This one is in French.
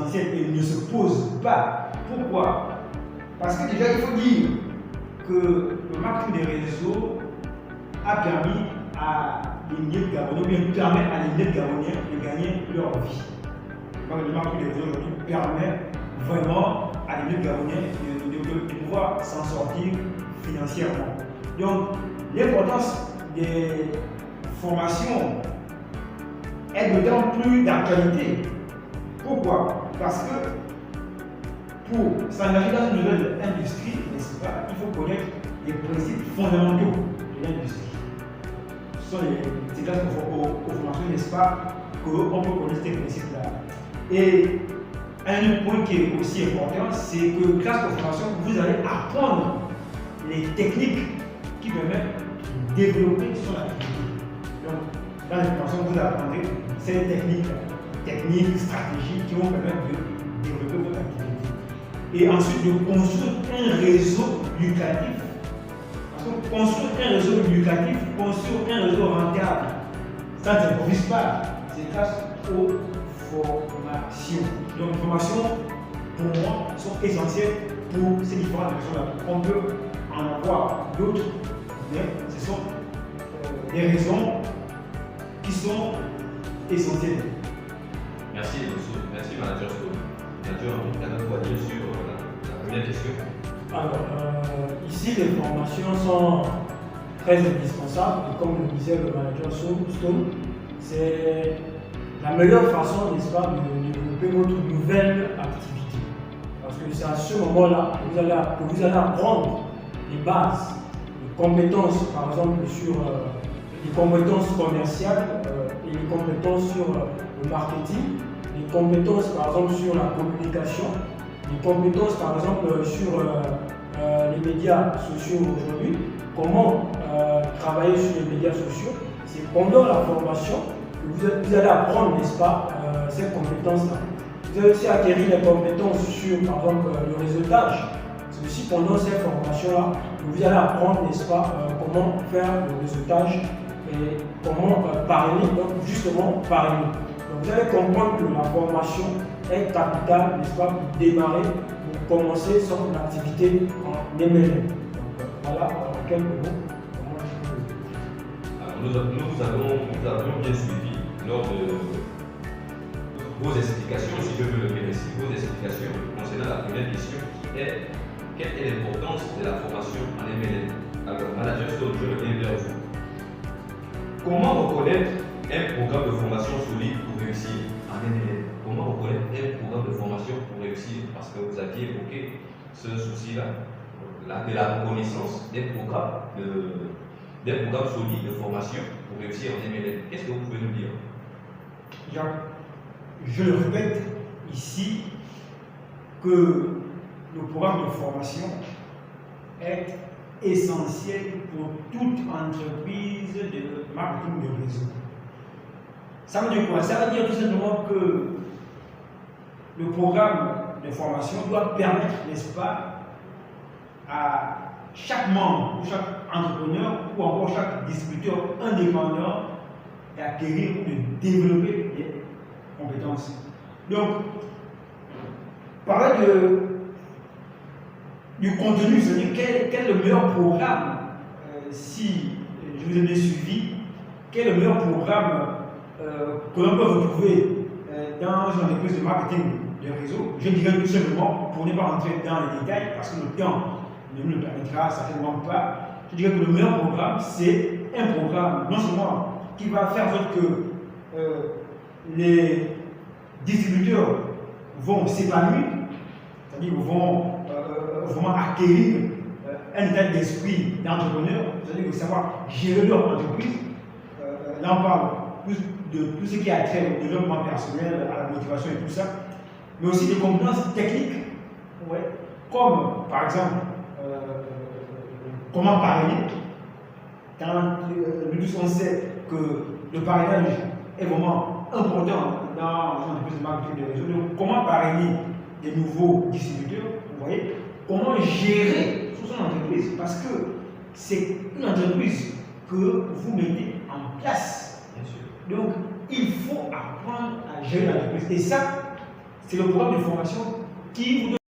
essentielle et ne se pose pas. Pourquoi? Parce que déjà, il faut dire que le marketing des réseaux a permis à les Nets Gabonais, ou bien permet à les Nets Gabonais de gagner leur vie. Le marketing des réseaux aujourd'hui permet vraiment à les Nets Gabonais de pouvoir s'en sortir financièrement. Donc, l'importance des formations est d'autant plus d'actualité. Pourquoi? Parce que pour s'engager dans une nouvelle industrie, n'est-ce pas, il faut connaître les principes fondamentaux de l'industrie. Ce sont les classes aux formations, n'est-ce pas, qu'on peut connaître ces principes-là. Et un point qui est aussi important, c'est que grâce aux formations, vous allez apprendre les techniques qui permettent de développer son activité. Donc, dans les formations, vous apprendrez ces techniques, stratégies qui vont permettre de développer votre activité. Et ensuite, de construire un réseau lucratif. Parce que construire un réseau lucratif, construire un réseau rentable, ça ne s'improvise pas. C'est grâce aux formations. Donc, les formations, pour moi, sont essentielles pour ces différentes raisons-là. On peut en avoir d'autres, mais ce sont des raisons qui sont essentielles. Merci, merci Manager Stone. Manager, tu as quoi dire sur la première question? Alors, ici, les formations sont très indispensables. Et comme le disait le Manager Stone, c'est la meilleure façon, n'est-ce pas, de développer votre nouvelle activité. Parce que c'est à ce moment-là que vous allez apprendre les bases, les compétences, par exemple, sur les compétences commerciales et les compétences sur le marketing, les compétences, par exemple, sur la communication, les compétences, par exemple, sur les médias sociaux aujourd'hui, comment travailler sur les médias sociaux. C'est pendant la formation que vous allez apprendre, n'est-ce pas, ces compétences-là. Vous allez aussi acquérir les compétences sur, par exemple, le réseautage. C'est aussi pendant ces formations-là que vous allez apprendre, n'est-ce pas, comment faire le réseautage et comment parler, donc justement parler. Donc vous allez comprendre que la formation est capitale, n'est-ce pas, pour démarrer, pour commencer son activité en MLM. Donc voilà quelques mots. Nous avons bien suivi lors de vos explications, si je peux le dire ici, vos explications concernant la première question qui est quelle est l'importance de la formation en MLM? Alors, Manager Stone, je reviens vers vous. Comment reconnaître un programme de formation solide pour réussir en MLM? Comment reconnaître un programme de formation pour réussir? Parce que vous aviez évoqué ce souci-là, de la reconnaissance d'un programme solide de formation pour réussir en MLM. Qu'est-ce que vous pouvez nous dire? Jacques, je le répète ici que le programme de formation est essentiel pour toute entreprise de marketing de réseau. Ça veut dire quoi? Ça veut dire tout simplement que le programme de formation doit permettre, n'est-ce pas, à chaque membre, ou chaque entrepreneur, ou encore chaque distributeur indépendant d'acquérir ou de développer des compétences. Donc, parler du contenu, c'est-à-dire quel est le meilleur programme, si je vous ai bien suivi, quel est le meilleur programme que l'on peut retrouver dans une entreprise de marketing de réseau. Je dirais tout simplement, pour ne pas rentrer dans les détails, parce que le temps ne nous le permettra certainement pas, je dirais que le meilleur programme, c'est un programme non seulement qui va faire en sorte que les distributeurs vont s'épanouir, c'est-à-dire vont vraiment acquérir un état d'esprit d'entrepreneur, c'est-à-dire savoir gérer leur entreprise. Là, on parle plus de tout ce qui a trait au développement personnel, à la motivation et tout ça, mais aussi des compétences techniques, ouais, comme par exemple comment parrainer. Quand nous tous on sait que le parrainage est vraiment important dans une entreprise de marketing de réseau. Donc, comment parrainer des nouveaux distributeurs, vous voyez, comment gérer sous son entreprise, parce que c'est une entreprise que vous mettez en place. Donc, il faut apprendre à gérer l'entreprise. Et ça, C'est le programme de formation qui vous donne